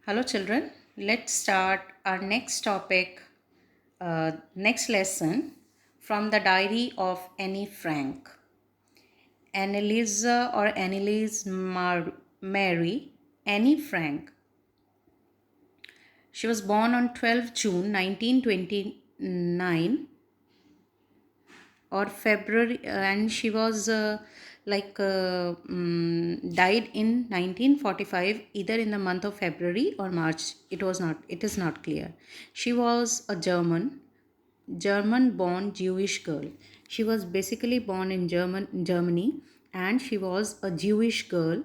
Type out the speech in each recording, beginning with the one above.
Hello, children. Let's start our next topic, next lesson from the diary of Annie Frank. Anneliesa or Mary Annie Frank. She was born on 12 June 1929 or February, and she was died in 1945, either in the month of February or March. It is not clear. She was a German born Jewish girl. She was basically born in Germany, and she was a Jewish girl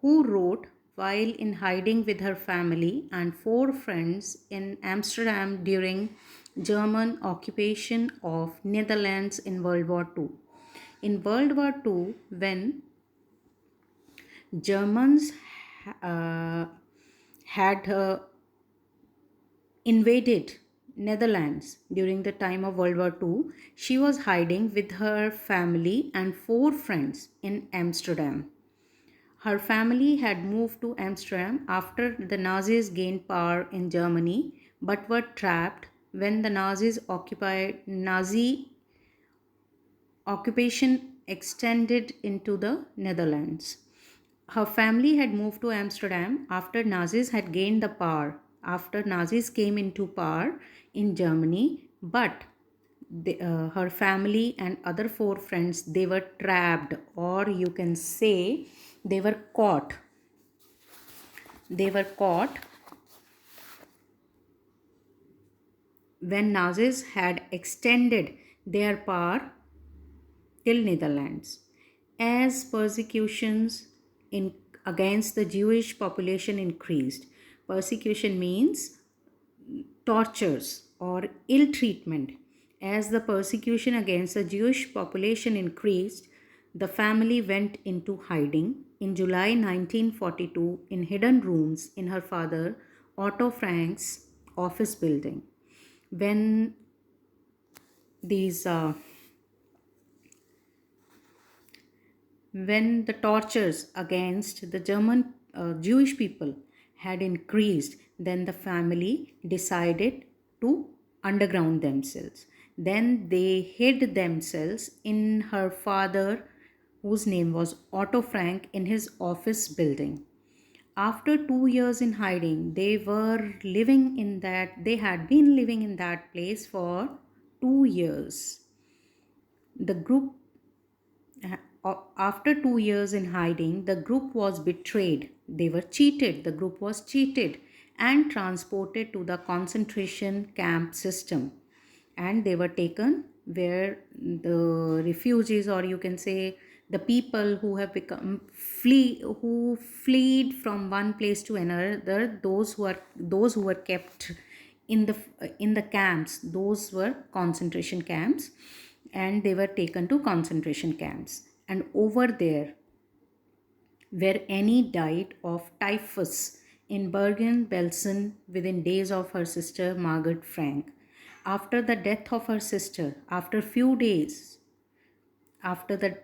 who wrote while in hiding with her family and four friends in Amsterdam during German occupation of Netherlands in World War II. In World War II, when Germans uh, had invaded Netherlands during the time of World War II, she was hiding with her family and four friends in Amsterdam. Her family had moved to Amsterdam after the Nazis gained power in Germany, but were trapped when the Nazi occupation extended into the Netherlands. Her family had moved to Amsterdam after Nazis had gained the power, after Nazis came into power in Germany, but her family and other four friends, they were trapped, or you can say they were caught. They were caught when Nazis had extended their power till Netherlands. As persecutions against the Jewish population increased, persecution means tortures or ill treatment. As the persecution against the Jewish population increased, the family went into hiding in July 1942 in hidden rooms in her father Otto Frank's office building. When these when the tortures against the German Jewish people had increased, then the family decided to underground themselves. Then they hid themselves in her father, whose name was Otto Frank, in his office building. After 2 years in hiding, they had been living in that place for 2 years. The group After 2 years in hiding, the group was betrayed. They were cheated. The group was cheated and transported to the concentration camp system. And they were taken where the refugees, or you can say the people who have who fled from one place to another, those who were kept in the camps, those were concentration camps, and they were taken to concentration camps. And over there, where Annie died of typhus in Bergen-Belsen within days of her sister Margaret Frank. After the death of her sister, after the few days after the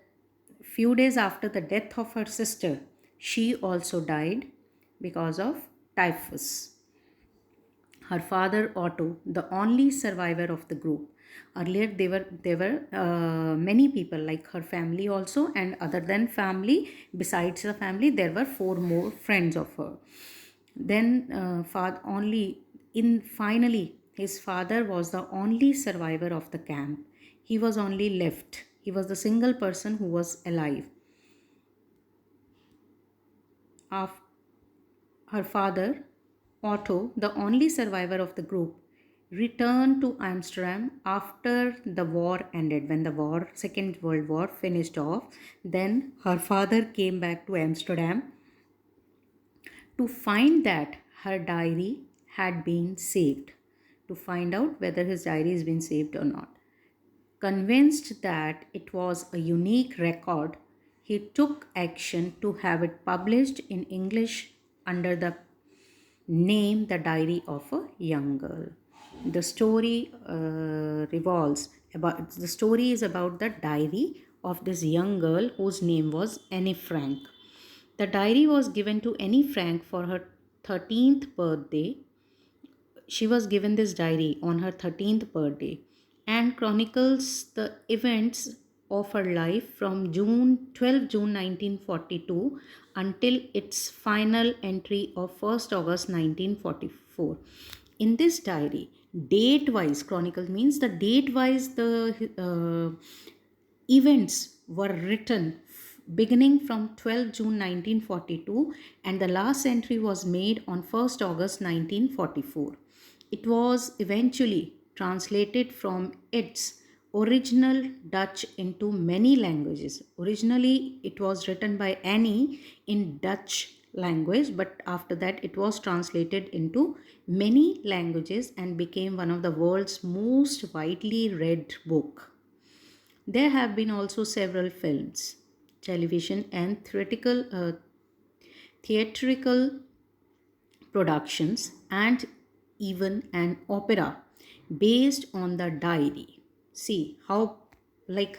death of her sister, she also died because of typhus. Her father Otto, the only survivor of the group. Earlier there were many people like her family also, and other than family, besides the family, there were four more friends of her. Then father only in finally his father was the only survivor of the camp. He was only left. He was the single person who was alive. After her father, Otto, the only survivor of the group, returned to Amsterdam after the war ended. When the Second World War finished off, then her father came back to Amsterdam to find that her diary had been saved, to find out whether his diary has been saved or not. Convinced that it was a unique record, he took action to have it published in English under the name The Diary of a Young Girl. The story the story is about the diary of this young girl whose name was Annie Frank. The diary was given to Annie Frank for her 13th birthday. She was given this diary on her 13th birthday and chronicles the events of her life from 12 June 1942 until its final entry of 1st August 1944. In this diary, date wise, chronicle means the date wise the events were written beginning from 12 June 1942, and the last entry was made on 1st August 1944. It was eventually translated from its original Dutch into many languages. Originally, it was written by Annie in Dutch language, but after that, it was translated into many languages and became one of the world's most widely read book. There have been also several films, television, and theatrical productions, and even an opera based on the diary. See how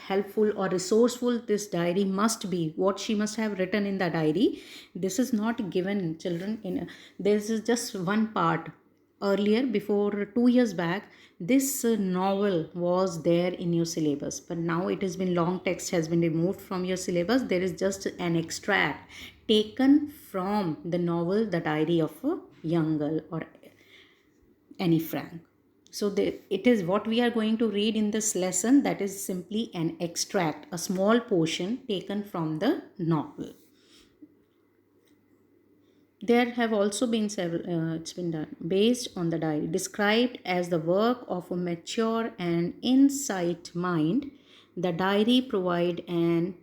helpful or resourceful this diary must be, what she must have written in the diary. This is not given children in this is just one part. Earlier, before 2 years back, this novel was there in your syllabus, but now it has been long text has been removed from your syllabus. There is just an extract taken from the novel The Diary of a Young Girl or Annie Frank. So it is what we are going to read in this lesson, that is simply an extract, a small portion taken from the novel. There have also been several, it's been done, based on the diary, described as the work of a mature and insight mind. The diary provide an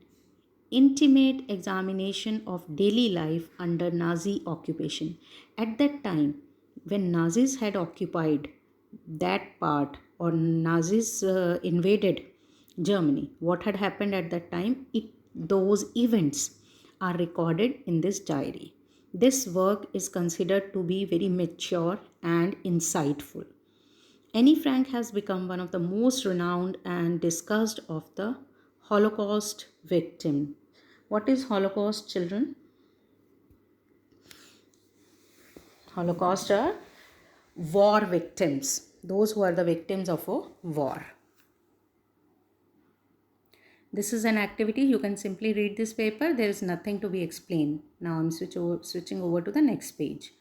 intimate examination of daily life under Nazi occupation. At that time, when Nazis had occupied that part, or Nazis invaded Germany, what had happened at that time, those events are recorded in this diary. This work is considered to be very mature and insightful. Annie Frank has become one of the most renowned and discussed of the Holocaust victim. What is Holocaust, children? Holocaust are war victims, those who are the victims of a war. This is an activity. You can simply read this paper. There is nothing to be explained. Now I'm switching over to the next page.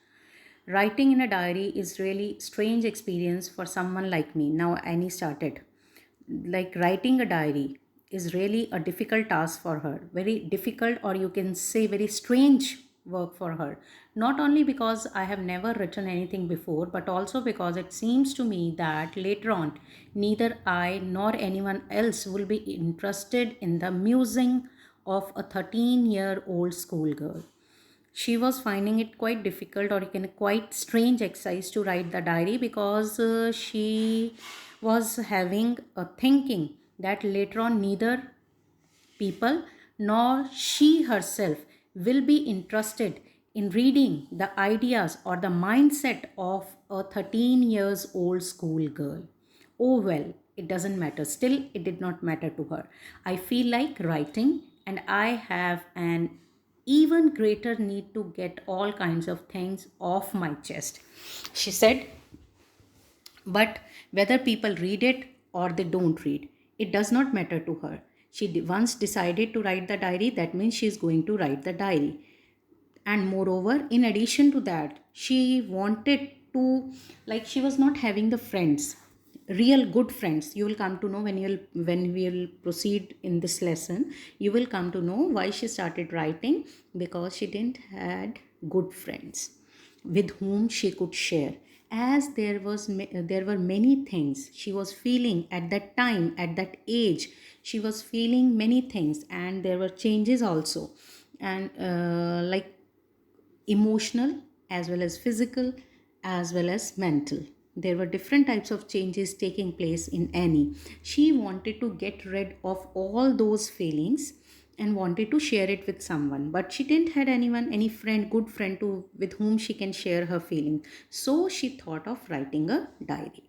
Writing in a diary is really strange experience for someone like me. Now Annie started. Like writing a diary is really a difficult task for her. Very difficult, or you can say very strange work for her. Not only because I have never written anything before, but also because it seems to me that later on, neither I nor anyone else will be interested in the musing of a 13-year-old schoolgirl. She was finding it quite difficult, or quite strange exercise to write the diary, because she was having a thinking that later on neither people nor she herself will be interested in reading the ideas or the mindset of a 13 years old school girl. Oh well, it doesn't matter. Still, it did not matter to her. I feel like writing, and I have an even greater need to get all kinds of things off my chest, she said. But whether people read it or they don't read, it does not matter to her. She once decided to write the diary, that means she is going to write the diary. And moreover, in addition to that, she wanted to, like, she was not having the friends, real good friends. You will come to know when we will proceed in this lesson. You will come to know why she started writing, because she didn't had good friends with whom she could share, as there were many things she was feeling at that time, at that age. She was feeling many things, and there were changes also, and emotional as well as physical as well as mental. There were different types of changes taking place in Annie. She wanted to get rid of all those feelings and wanted to share it with someone, but she didn't had anyone, any friend, good friend to with whom she can share her feeling. So she thought of writing a diary.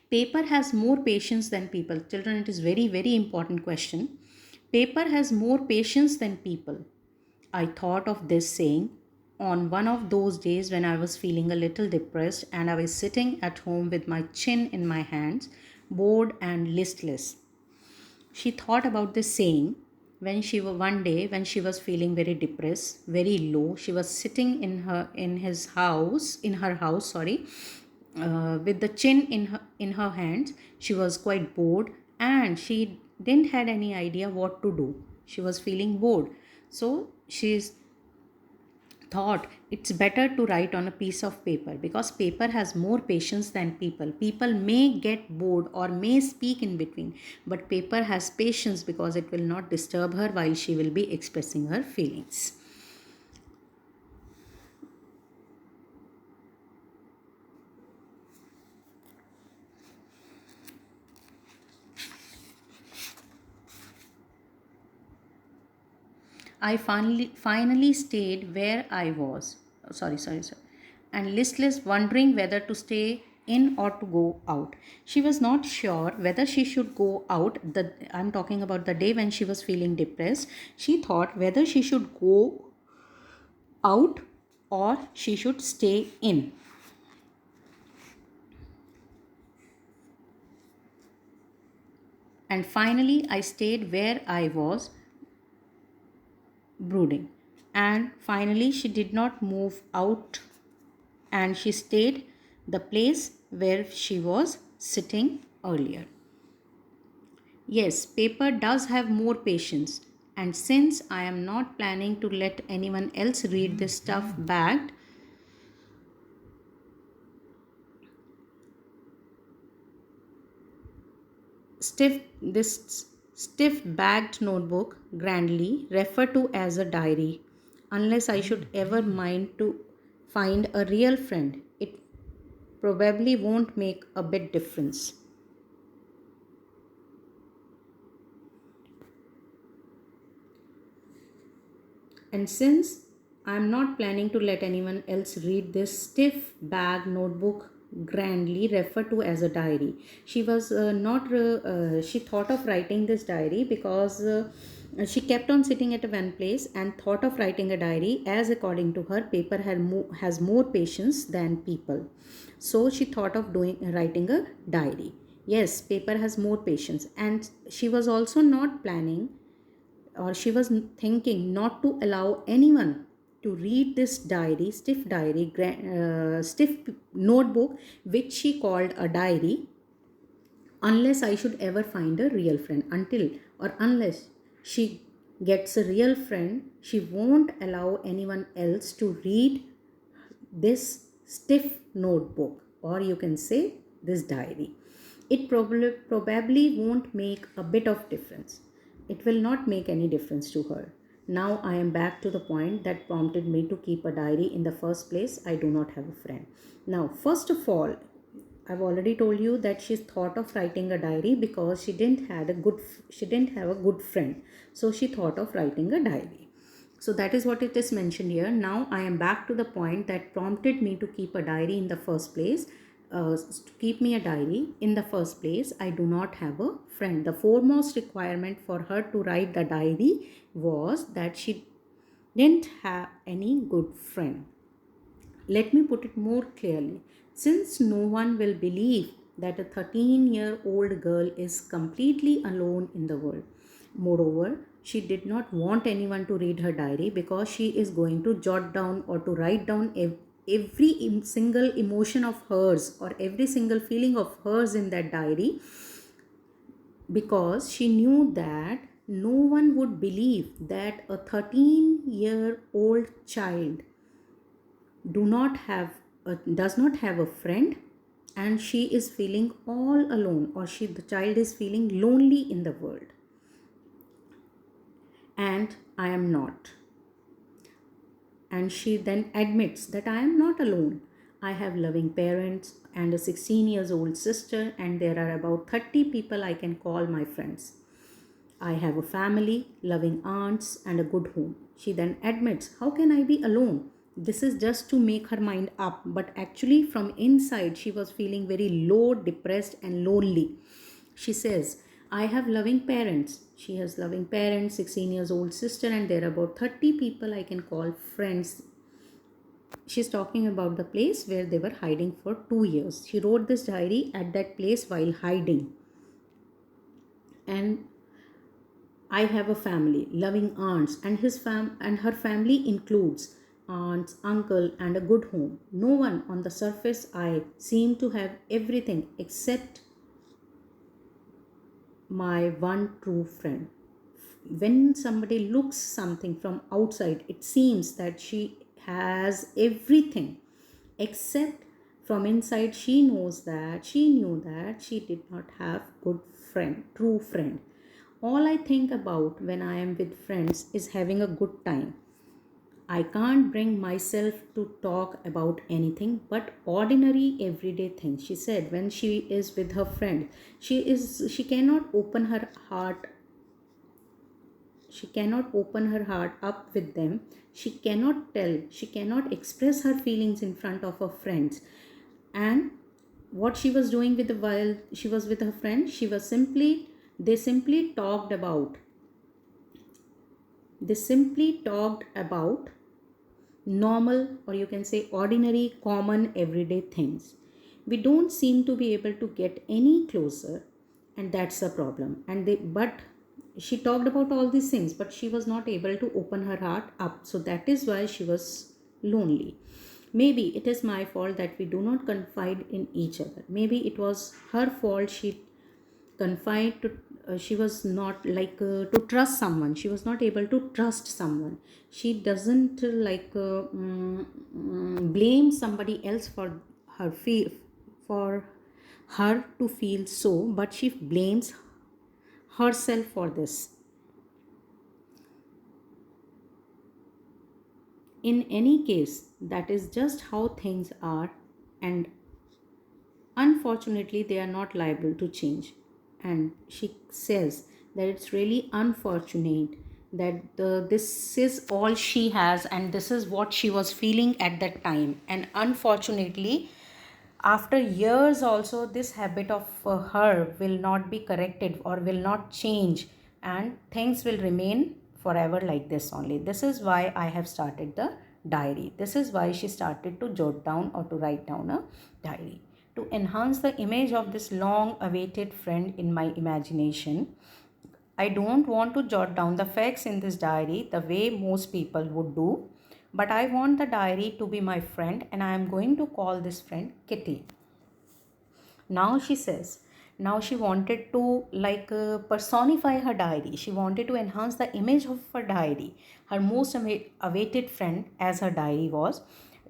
Paper has more patience than people. Children, it is very, very important question. Paper has more patience than people. I thought of this saying on one of those days when I was feeling a little depressed and I was sitting at home with my chin in my hands, bored and listless. She thought about this saying when one day when she was feeling very depressed, very low. She was sitting in her house, sorry, with the chin in her hands. She was quite bored and she didn't had any idea what to do. She was feeling bored, so she's thought it's better to write on a piece of paper because paper has more patience than people. People may get bored or may speak in between, but paper has patience because it will not disturb her while she will be expressing her feelings. I finally stayed where I was. Sorry. And listless, wondering whether to stay in or to go out. She was not sure whether she should go out. I'm talking about the day when she was feeling depressed. She thought whether she should go out or she should stay in. And finally, I stayed where I was, brooding. And finally, she did not move out and she stayed the place where she was sitting earlier. Yes, paper does have more patience, and since I am not planning to let anyone else read this stuff bagged, this stiff bagged notebook, grandly referred to as a diary, unless I should ever mind to find a real friend, it probably won't make a bit difference. And since I am not planning to let anyone else read this stiff bag notebook, grandly referred to as a diary, she was not. She thought of writing this diary because she kept on sitting at one place and thought of writing a diary. As according to her, paper has more patience than people, so she thought of doing writing a diary. Yes, paper has more patience, and she was also not planning or she was thinking not to allow anyone to read this diary, stiff notebook, which she called a diary, unless I should ever find a real friend. Until or unless she gets a real friend, she won't allow anyone else to read this stiff notebook, or you can say this diary. It probably won't make a bit of difference. It will not make any difference to her. Now I am back to the point that prompted me to keep a diary in the first place. I do not have a friend. Now, first of all, I've already told you that she's thought of writing a diary because she didn't have a good friend. So she thought of writing a diary. So that is what it is mentioned here. Now I am back to the point that prompted me to keep a diary in the first place. To keep me a diary in the first place, I do not have a friend. The foremost requirement for her to write the diary was that she didn't have any good friend. Let me put it more clearly. Since no one will believe that a 13-year-old girl is completely alone in the world. Moreover, she did not want anyone to read her diary because she is going to jot down or to write down every single emotion of hers or every single feeling of hers in that diary, because she knew that no one would believe that a 13-year-old child does not have a friend, and she is feeling all alone, or the child is feeling lonely in the world. And I am not. And she then admits that I am not alone. I have loving parents and a 16 years old sister, and there are about 30 people I can call my friends. I have a family, loving aunts, and a good home. She then admits, how can I be alone? This is just to make her mind up, but actually, from inside, she was feeling very low, depressed, and lonely. She says, I have loving parents. She has loving parents, 16 years old sister, and there are about 30 people I can call friends. She's talking about the place where they were hiding for 2 years. She wrote this diary at that place while hiding. And I have a family, loving aunts, and her family includes aunts, uncle, and a good home. No one on the surface I seem to have everything except my one true friend. When somebody looks something from outside, it seems that she has everything, except from inside she knew that she did not have good friend, true friend. All I think about when I am with friends is having a good time. I can't bring myself to talk about anything but ordinary everyday things. She said when she is with her friend, she cannot open her heart. She cannot open her heart up with them. She cannot express her feelings in front of her friends. And what she was doing while she was with her friend, they simply talked about normal, or you can say ordinary, common, everyday things. We don't seem to be able to get any closer, and that's a problem. But she talked about all these things, but she was not able to open her heart up. So that is why she was lonely. Maybe it is my fault that we do not confide in each other. Maybe it was her fault. She was not to trust someone. She was not able to trust someone. She doesn't blame somebody else her feel for her to feel so, but she blames herself for this. In any case, that is just how things are, and unfortunately, they are not liable to change. And she says that it's really unfortunate that this is all she has, and this is what she was feeling at that time. And unfortunately, after years, also, this habit of her will not be corrected or will not change, and things will remain forever like this only. This is why I have started the diary. This is why she started to jot down or to write down a diary to enhance the image of this long awaited friend in my imagination. I don't want to jot down the facts in this diary the way most people would do, but I want the diary to be my friend, and I am going to call this friend Kitty. Now she says, now she wanted to personify her diary. She wanted to enhance the image of her diary, her most awaited friend, as her diary was.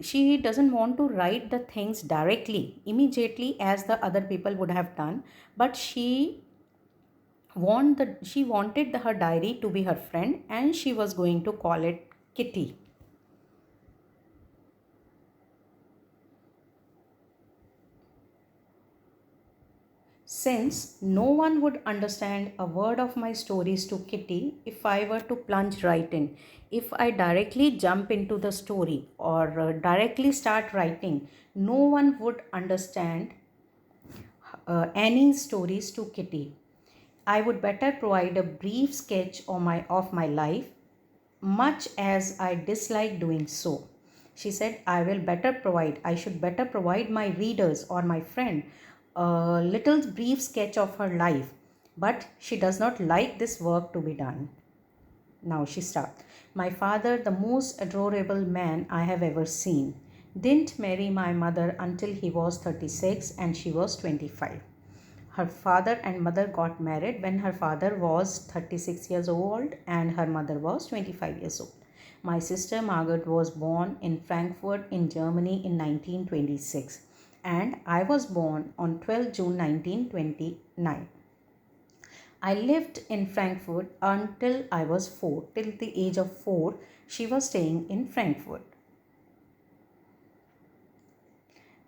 She doesn't want to write the things directly, immediately, as the other people would have done, but she wanted her diary to be her friend, and she was going to call it Kitty. Since no one would understand a word of my stories to Kitty if I were to plunge right in, if I directly jump into the story or directly start writing, no one would understand any stories to Kitty. I would better provide a brief sketch of my life, much as I dislike doing so. She said, I should better provide my readers or my friend a little brief sketch of her life. But she does not like this work to be done. Now she starts. My father, the most adorable man I have ever seen, didn't marry my mother until he was 36 and she was 25. Her father and mother got married when her father was 36 years old and her mother was 25 years old. My sister Margaret was born in Frankfurt in Germany in 1926, and I was born on 12 June 1929. I lived in Frankfurt until I was 4. Till the age of 4, she was staying in Frankfurt.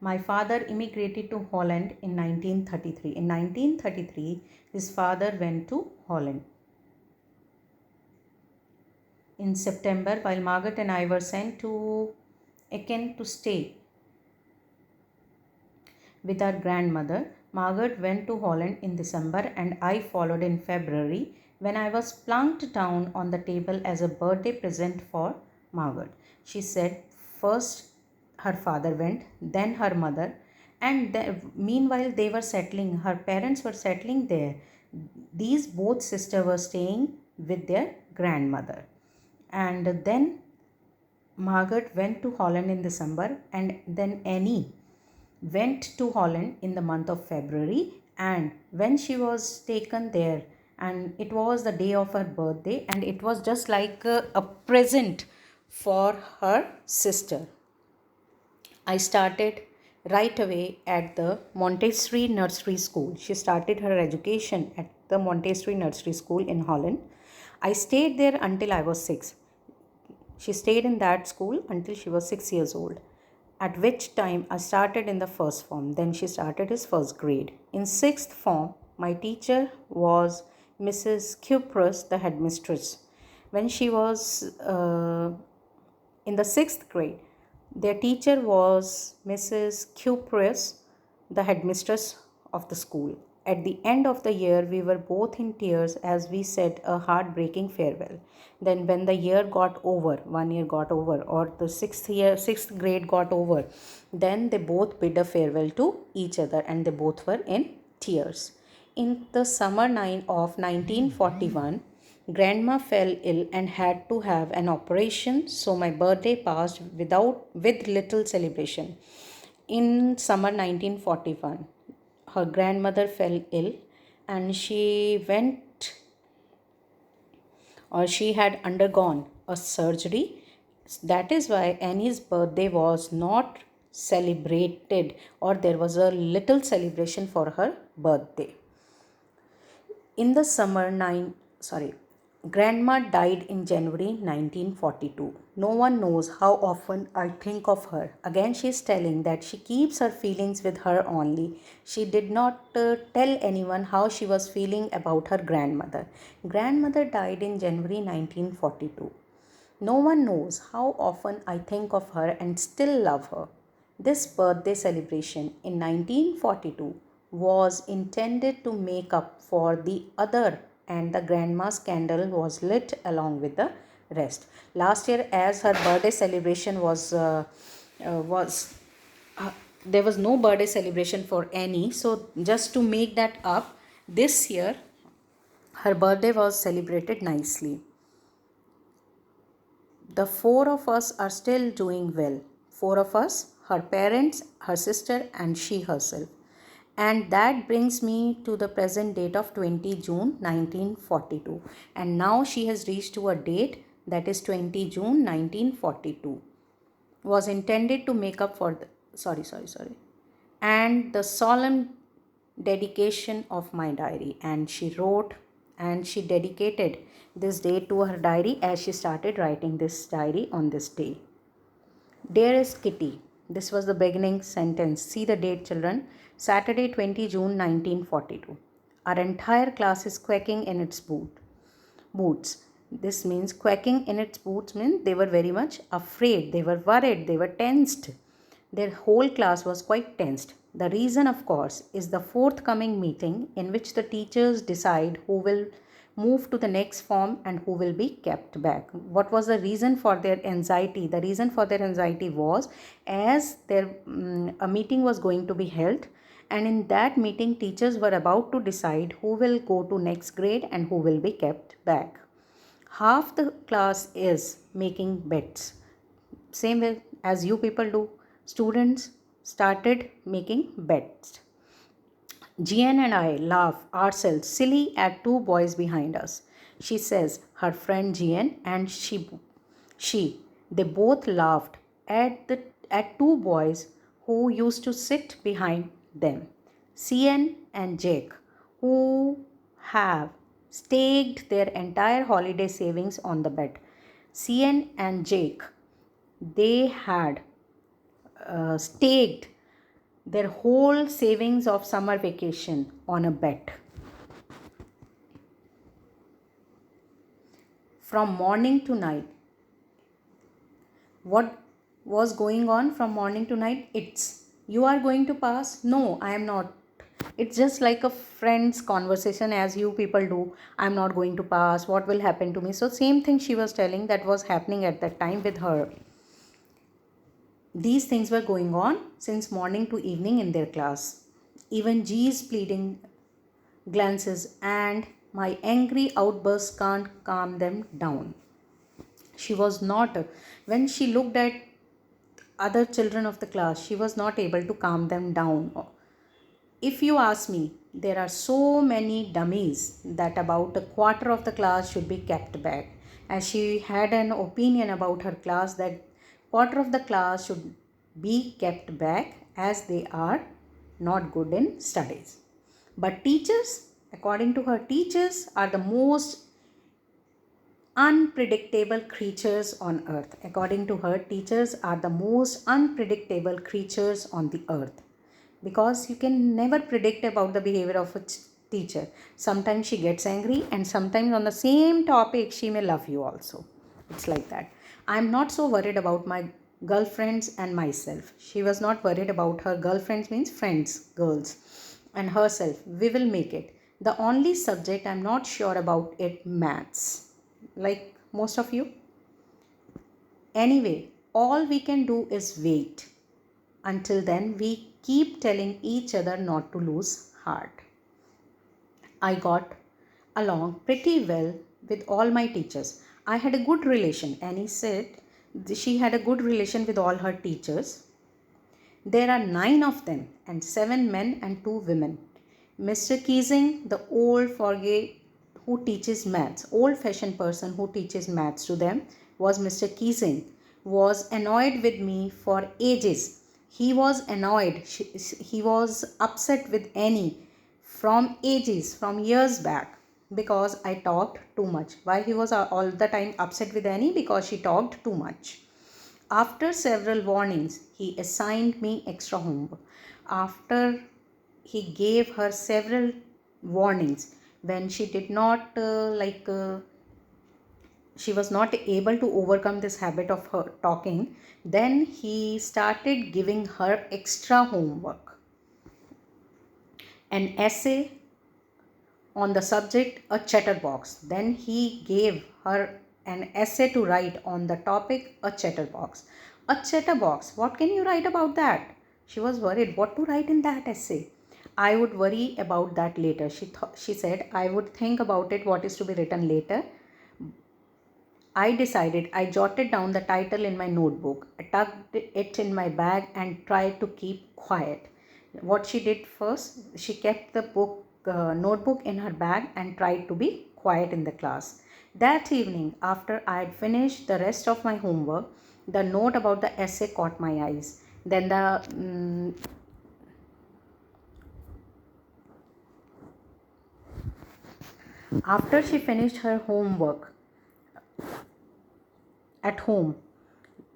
My father immigrated to Holland in 1933. In 1933, his father went to Holland. In September, while Margaret and I were sent to Aachen to stay with our grandmother, Margaret went to Holland in December and I followed in February, when I was plunked down on the table as a birthday present for Margaret. She said, first her father went, then her mother, and meanwhile they were settling, her parents were settling there. These both sisters were staying with their grandmother. And then Margaret went to Holland in December, and then Annie went to Holland in the month of February. And when she was taken there, and it was the day of her birthday, and it was just like a present for her sister. I started right away at the Montessori Nursery School. She started her education at the Montessori Nursery School in Holland. I stayed there until I was 6. She stayed in that school until she was 6 years old, at which time I started in the first form. Then she started his first grade. In sixth form, my teacher was Mrs. Cuprus, the headmistress. When she was in the sixth grade, their teacher was Mrs. Cuprus, the headmistress of the school. At the end of the year, we were both in tears as we said a heartbreaking farewell. Then, when the year got over, 1 year got over, or the sixth grade got over, then they both bid a farewell to each other, and they both were in tears. In the summer of 1941, Grandma fell ill and had to have an operation, so my birthday passed with little celebration. In summer 1941, her grandmother fell ill, and she had undergone a surgery. That is why Annie's birthday was not celebrated, or there was a little celebration for her birthday. In the Grandma died in January 1942. No one knows how often I think of her. Again, she is telling that she keeps her feelings with her only. She did not tell anyone how she was feeling about her grandmother. Grandmother died in January 1942. No one knows how often I think of her and still love her. This birthday celebration in 1942 was intended to make up for the other, and the grandma's candle was lit along with the rest. Last year, as her birthday celebration was there was no birthday celebration for Annie, so just to make that up, this year her birthday was celebrated nicely. The four of us are still doing well. Four of us, her parents, her sister, and she herself. And that brings me to the present date of 20 June 1942. And now she has reached to a date that is 20 June 1942. Was intended to make up for the and the solemn dedication of my diary. And she wrote and she dedicated this day to her diary as she started writing this diary on this day. Dearest Kitty, this was the beginning sentence. See the date, children. Saturday, 20 June 1942. Our entire class is quaking in its boots. This means quaking in its boots means they were very much afraid. They were worried. They were tensed. Their whole class was quite tensed. The reason, of course, is the forthcoming meeting in which the teachers decide who will move to the next form and who will be kept back. What was the reason for their anxiety? The reason for their anxiety was as a meeting was going to be held, and in that meeting teachers were about to decide who will go to next grade and who will be kept back. Half the class is making bets, same way as you people do. Students started making bets. Jian and I laugh ourselves silly at two boys behind us. She says her friend Jian and they both laughed at two boys who used to sit behind them. Cian and Jake, who have staked their entire holiday savings on the bet. Cian and Jake, they had staked their whole savings of summer vacation on a bet. From morning to night. What was going on from morning to night? It's, you are going to pass? No, I am not. It's just like a friend's conversation as you people do. I'm not going to pass. What will happen to me? So same thing she was telling that was happening at that time with her. These things were going on since morning to evening in their class. Even G's pleading glances and my angry outbursts can't calm them down. She was not, when she looked at other children of the class, she was not able to calm them down. If you ask me, there are so many dummies that about a quarter of the class should be kept back. As she had an opinion about her class that quarter of the class should be kept back as they are not good in studies. But teachers, according to her, teachers are the most unpredictable creatures on earth. According to her, teachers are the most unpredictable creatures on the earth because you can never predict about the behavior of a teacher. Sometimes she gets angry, and sometimes on the same topic she may love you also. It's like that. I'm not so worried about my girlfriends and myself. She was not worried about her girlfriends, means friends, girls, and herself. We will make it. The only subject I'm not sure about it, maths, like most of you. Anyway, all we can do is wait. Until then, we keep telling each other not to lose heart. I got along pretty well with all my teachers. I had a good relation. Annie said she had a good relation with all her teachers. There are 9 of them, and 7 men and 2 women. Mr. Keesing, the old fogey who teaches maths, old-fashioned person who teaches maths to them, was Mr. Keesing, was annoyed with me for ages. He was annoyed. He was upset with Annie from ages, from years back, because I talked too much. Why he was all the time upset with Annie? Because she talked too much. After several warnings, he assigned me extra homework. After he gave her several warnings, when she did not she was not able to overcome this habit of her talking, then he started giving her extra homework. An essay on the subject, a chatterbox. Then he gave her an essay to write on the topic, a chatterbox. A chatterbox, what can you write about that? She was worried what to write in that essay. I would worry about that later. She said, I would think about it, what is to be written later. I decided. I jotted down the title in my notebook. I tucked it in my bag and tried to keep quiet. What she did first, she kept the notebook in her bag and tried to be quiet in the class. That evening, after I had finished the rest of my homework, the note about the essay caught my eyes. Then after she finished her homework at home,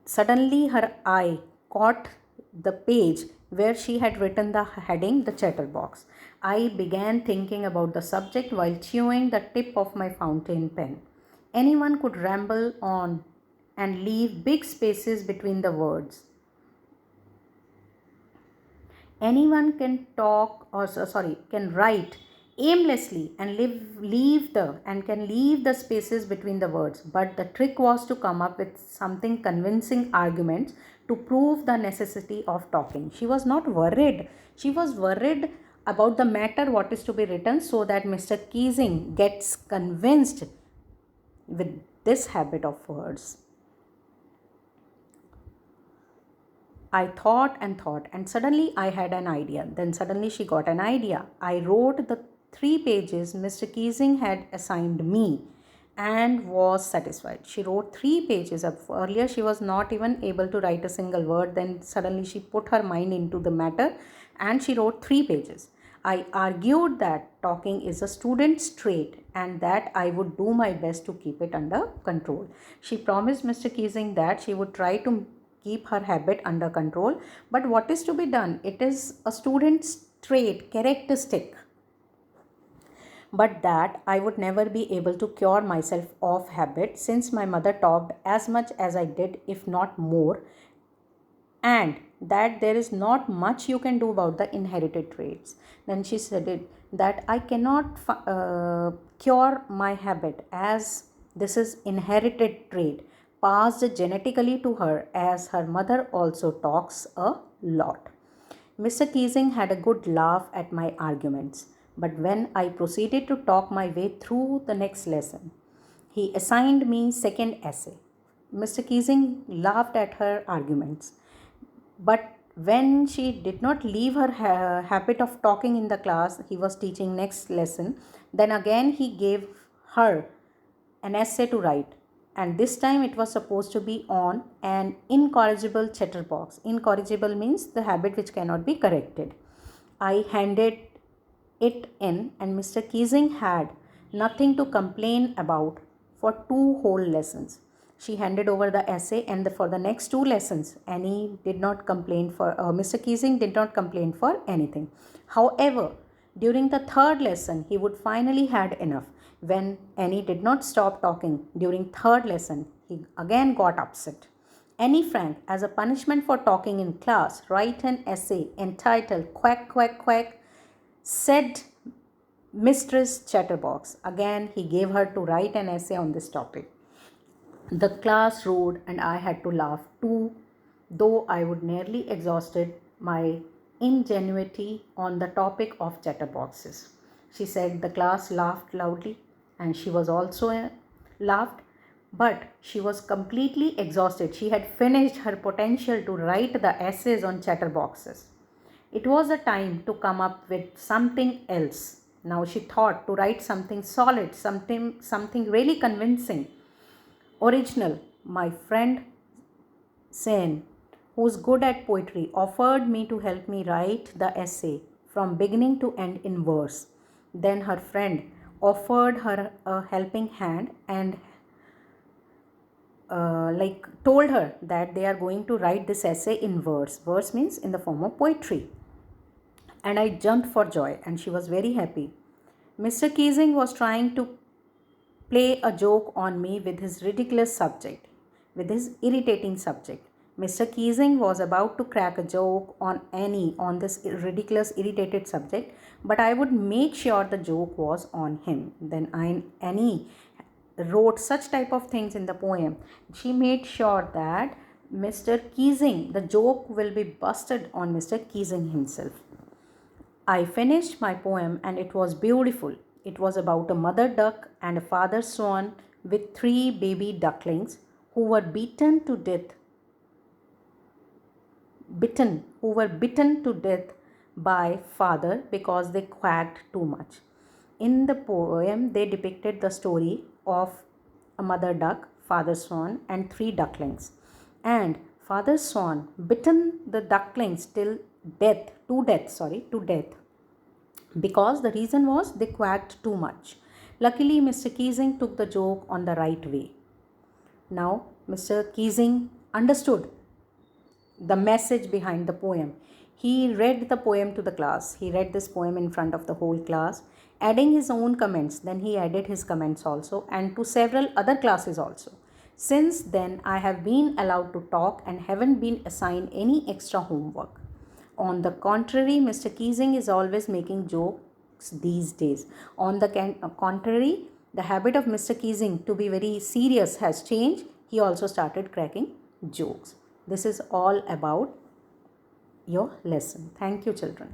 suddenly her eye caught the page where she had written the heading, the chatterbox. I began thinking about the subject while chewing the tip of my fountain pen. Anyone could ramble on and leave big spaces between the words. Anyone can write aimlessly and leave the spaces between the words, but the trick was to come up with something convincing arguments to prove the necessity of talking. She was not worried. She was worried about the matter what is to be written, so that Mr. Keesing gets convinced with this habit of words. I thought, and suddenly I had an idea. Then suddenly she got an idea. I wrote the 3 pages Mr. Keesing had assigned me and was satisfied. She wrote 3 pages. Earlier she was not even able to write a single word. Then suddenly she put her mind into the matter and she wrote 3 pages. I argued that talking is a student's trait and that I would do my best to keep it under control. She promised Mr. Keesing that she would try to keep her habit under control. But what is to be done? It is a student's trait, characteristic. But that I would never be able to cure myself of habit, since my mother talked as much as I did, if not more, and that there is not much you can do about the inherited traits. Then she said that I cannot cure my habit as this is inherited trait, passed genetically to her as her mother also talks a lot. Mr. Keesing had a good laugh at my arguments, but when I proceeded to talk my way through the next lesson, he assigned me second essay. Mr. Keesing laughed at her arguments, but when she did not leave her habit of talking in the class he was teaching next lesson, then again he gave her an essay to write, and this time it was supposed to be on an incorrigible chatterbox. Incorrigible means the habit which cannot be corrected. I handed it in, and Mr. Keesing had nothing to complain about for 2 whole lessons. She handed over the essay, and for the next 2 lessons, Annie did not complain for Mr. Keesing did not complain for anything. However, during the third lesson, he would finally had enough. When Annie did not stop talking during third lesson, he again got upset. Annie Frank, as a punishment for talking in class, write an essay entitled Quack Quack Quack, said Mistress Chatterbox. Again, he gave her to write an essay on this topic. The class roared and I had to laugh too, though I would nearly exhausted my ingenuity on the topic of chatterboxes. She said the class laughed loudly and she was also laughed, but she was completely exhausted. She had finished her potential to write the essays on chatterboxes. It was a time to come up with something else. Now she thought to write something solid, something really convincing, original. My friend Sen, who's good at poetry, offered me to help me write the essay from beginning to end in verse. Then her friend offered her a helping hand and told her that they are going to write this essay in verse. Verse means in the form of poetry. And I jumped for joy and she was very happy. Mr. Keesing was trying to play a joke on me with his ridiculous subject, with his irritating subject. Mr. Keesing was about to crack a joke on Annie on this ridiculous, irritated subject, but I would make sure the joke was on him. Then Annie wrote such type of things in the poem. She made sure that Mr. Keesing, the joke will be busted on Mr. Keesing himself. I finished my poem and it was beautiful. It was about a mother duck and a father swan with 3 baby ducklings who were bitten to death by father because they quacked too much. In the poem, they depicted the story of a mother duck, father swan, and 3 ducklings. And father swan bitten the ducklings to death, because the reason was they quacked too much. Luckily, Mr. Keesing took the joke on the right way. Now, Mr. Keesing understood the message behind the poem. He read the poem to the class. He read this poem in front of the whole class, adding his own comments. Then he added his comments also, and to several other classes also. Since then, I have been allowed to talk and haven't been assigned any extra homework. On the contrary, Mr. Keesing is always making jokes these days. On the contrary, the habit of Mr. Keesing to be very serious has changed. He also started cracking jokes. This is all about your lesson. Thank you, children.